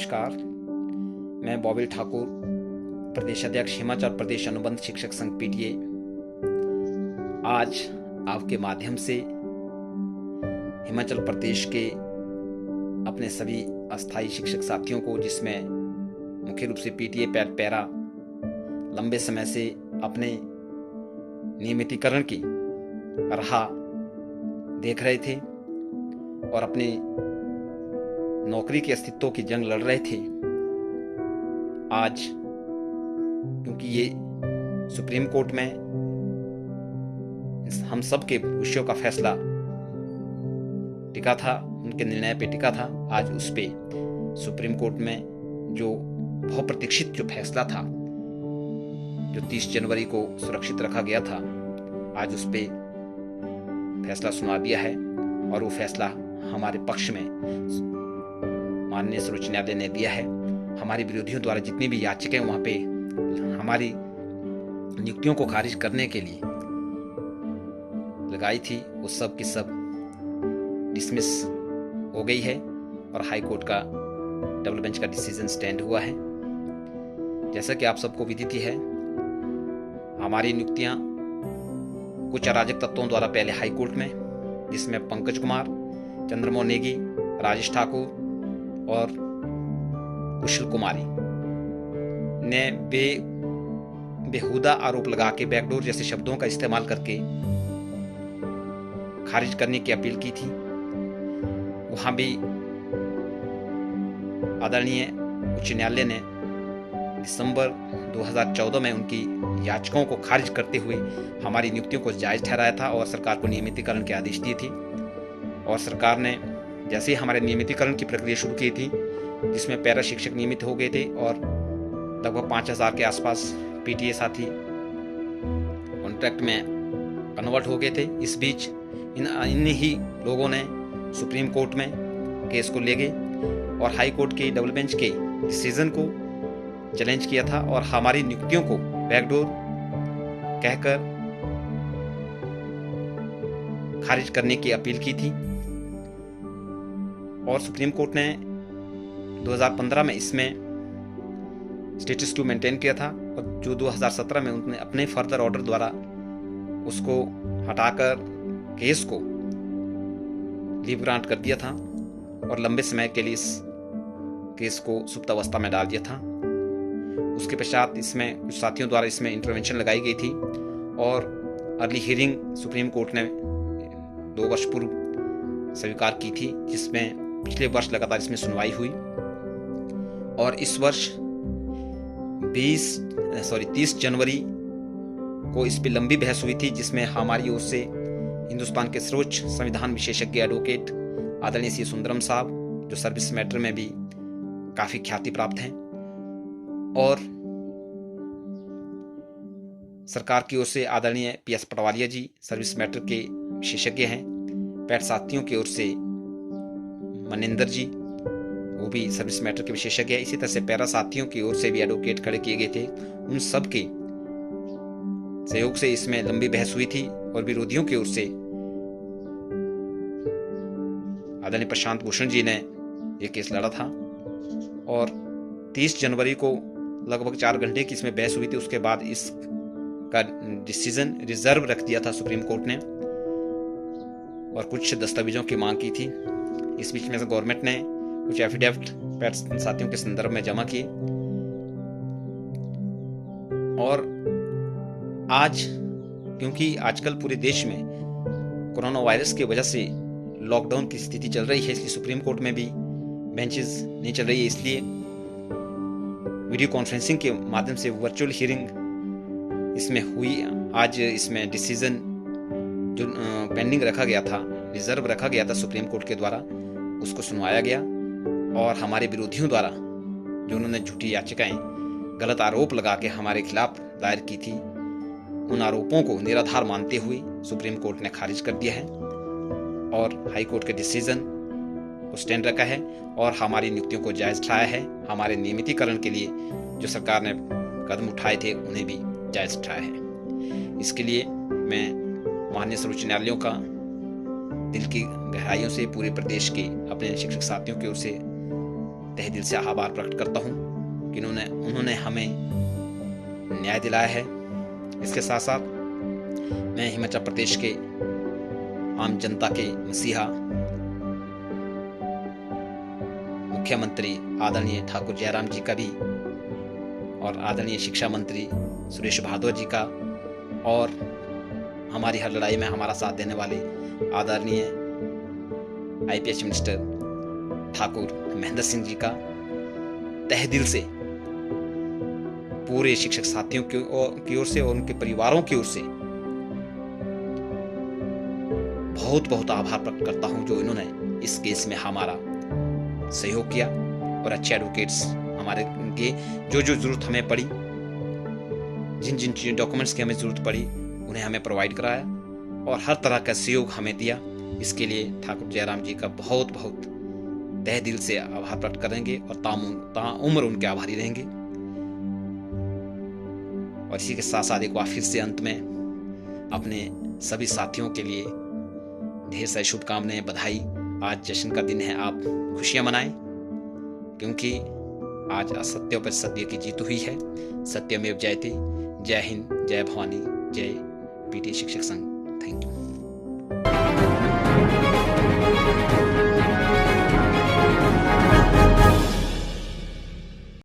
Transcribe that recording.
नमस्कार। मैं बॉबिल ठाकुर, प्रदेश अध्यक्ष हिमाचल प्रदेश अनुबंध शिक्षक संघ पीटीए, आज आपके माध्यम से हिमाचल प्रदेश के अपने सभी अस्थायी शिक्षक साथियों को, जिसमें मुख्य रूप से पीटीए पैरा लंबे समय से अपने नियमितीकरण की राह देख रहे थे और अपने नौकरी के अस्तित्व की जंग लड़ रहे थे। आज क्योंकि ये सुप्रीम कोर्ट में हम सब के विषयों का फैसला टिका था, उनके निर्णय पे टिका था, आज उस पे सुप्रीम कोर्ट में जो बहुप्रतीक्षित जो फैसला था, जो 30 जनवरी को सुरक्षित रखा गया था, आज उस पे फैसला सुना दिया है और वो फैसला हमारे पक्ष में माननीय सर्वोच्च न्यायालय ने दिया है। हमारे विरोधियों द्वारा जितनी भी याचिकाएं वहां पे हमारी नियुक्तियों को खारिज करने के लिए लगाई थी, वो सब की सब डिसमिस हो गई है और हाई कोर्ट का डबल बेंच का डिसीजन स्टैंड हुआ है। जैसा कि आप सबको विदित ही है, हमारी नियुक्तियां कुछ अराजक तत्वों द्वारा पहले हाई कोर्ट में, जिसमें पंकज कुमार, चंद्रमोहन नेगी, राजेश ठाकुर और कुशल कुमारी ने बेहुदा आरोप लगा के बैकडोर जैसे शब्दों का इस्तेमाल करके खारिज करने की अपील की थी। वहां भी आदरणीय उच्च न्यायालय ने दिसंबर 2014 में उनकी याचिकाओं को खारिज करते हुए हमारी नियुक्तियों को जायज ठहराया था और सरकार को नियमितीकरण के आदेश दिए थे। और सरकार ने जैसे ही हमारे नियमितीकरण की प्रक्रिया शुरू की थी, जिसमें पैरा शिक्षक नियमित हो गए थे और लगभग 5000 के आसपास पीटीए साथी कॉन्ट्रैक्ट में कन्वर्ट हो गए थे। इस बीच इन ही लोगों ने सुप्रीम कोर्ट में केस को ले गए और हाई कोर्ट के डबल बेंच के डिसीजन को चैलेंज किया था और हमारी नियुक्तियों को बैकडोर कहकर खारिज करने की अपील की थी। और सुप्रीम कोर्ट ने 2015 में इसमें स्टेटस क्वो मेंटेन किया था और जो 2017 में उन्होंने अपने फर्दर ऑर्डर द्वारा उसको हटाकर केस को लीव ग्रांट कर दिया था और लंबे समय के लिए इस केस को सुप्तावस्था में डाल दिया था। उसके पश्चात इसमें कुछ साथियों द्वारा इसमें इंटरवेंशन लगाई गई थी और अर्ली हियरिंग सुप्रीम कोर्ट ने 2 वर्ष पूर्व स्वीकार की थी, जिसमें पिछले वर्ष लगातार इसमें सुनवाई हुई और इस वर्ष 30 जनवरी को इस पे लंबी बहस हुई थी, जिसमें हमारी ओर से हिंदुस्तान के सर्वोच्च संविधान विशेषज्ञ एडवोकेट आदरणीय सी सुंदरम साहब, जो सर्विस मैटर में भी काफी ख्याति प्राप्त हैं, और सरकार की ओर से आदरणीय PS पटवारिया जी सर्विस मैटर के विशेषज्ञ हैं, पैट साथियों की ओर से मनिंदर जी, वो भी सर्विस मैटर के विशेषज्ञ है। इसी तरह से पैरा साथियों की ओर से भी एडवोकेट खड़े किए गए थे। उन सब के सहयोग से इसमें लंबी बहस हुई थी और विरोधियों की ओर से आदरणीय प्रशांत भूषण जी ने यह केस लड़ा था और 30 जनवरी को लगभग 4 घंटे की इसमें बहस हुई थी। उसके बाद इसका डिसीजन रिजर्व रख दिया था सुप्रीम कोर्ट ने और कुछ दस्तावेजों की मांग की थी। इस बीच में गवर्नमेंट ने कुछ एफिडेविट पैट साथियों के संदर्भ में जमा किए और आज क्योंकि आजकल पूरे देश में कोरोना वायरस की वजह से लॉकडाउन की स्थिति चल रही है, इसलिए सुप्रीम कोर्ट में भी बेंचेस नहीं चल रही है, इसलिए वीडियो कॉन्फ्रेंसिंग के माध्यम से वर्चुअल हियरिंग इसमें हुई। आज इसमें डिसीजन जो पेंडिंग रखा गया था, रिजर्व रखा गया था सुप्रीम कोर्ट के द्वारा, उसको सुनवाया गया और हमारे विरोधियों द्वारा जो उन्होंने झूठी याचिकाएं, गलत आरोप लगा के हमारे खिलाफ दायर की थी, उन आरोपों को निराधार मानते हुए सुप्रीम कोर्ट ने खारिज कर दिया है और हाई कोर्ट के डिसीजन को स्टैंड रखा है और हमारी नियुक्तियों को जायज ठहराया है। हमारे नियमितीकरण के लिए जो सरकार ने कदम उठाए थे, उन्हें भी जायज ठहराया है। इसके लिए मैं माननीय सर्वोच्च न्यायालयों का दिल की गहराइयों से पूरे प्रदेश के अपने शिक्षक साथियों की ओर से तहे दिल से आभार प्रकट करता हूँ कि उन्होंने हमें न्याय दिलाया है। इसके साथ साथ मैं हिमाचल प्रदेश के आम जनता के मसीहा मुख्यमंत्री आदरणीय ठाकुर जयराम जी का भी, और आदरणीय शिक्षा मंत्री सुरेश भारद्वाज जी का, और हमारी हर लड़ाई में हमारा साथ देने वाले आदरणीय IPS मिनिस्टर ठाकुर महेंद्र सिंह जी का तहे दिल से पूरे शिक्षक साथियों की ओर से और उनके परिवारों की ओर से बहुत बहुत आभार प्रकट करता हूं, जो इन्होंने इस केस में हमारा सहयोग किया और अच्छे एडवोकेट्स हमारे के जो जरूरत हमें पड़ी, जिन जिन डॉक्यूमेंट्स की हमें जरूरत पड़ी उन्हें हमें प्रोवाइड कराया और हर तरह का सहयोग हमें दिया। इसके लिए ठाकुर जयराम जी का बहुत बहुत तहे दिल से आभार प्रकट करेंगे और ताउम्र उनके आभारी रहेंगे। और इसी के साथ साथ एक बार फिर से अंत में अपने सभी साथियों के लिए ढेर सारी शुभकामनाएं, बधाई। आज जश्न का दिन है, आप खुशियां मनाएं, क्योंकि आज असत्य पर सत्य की जीत हुई है। सत्यमेव जयते। जय हिंद, जय भवानी, जय PT शिक्षक संघ। Thank you.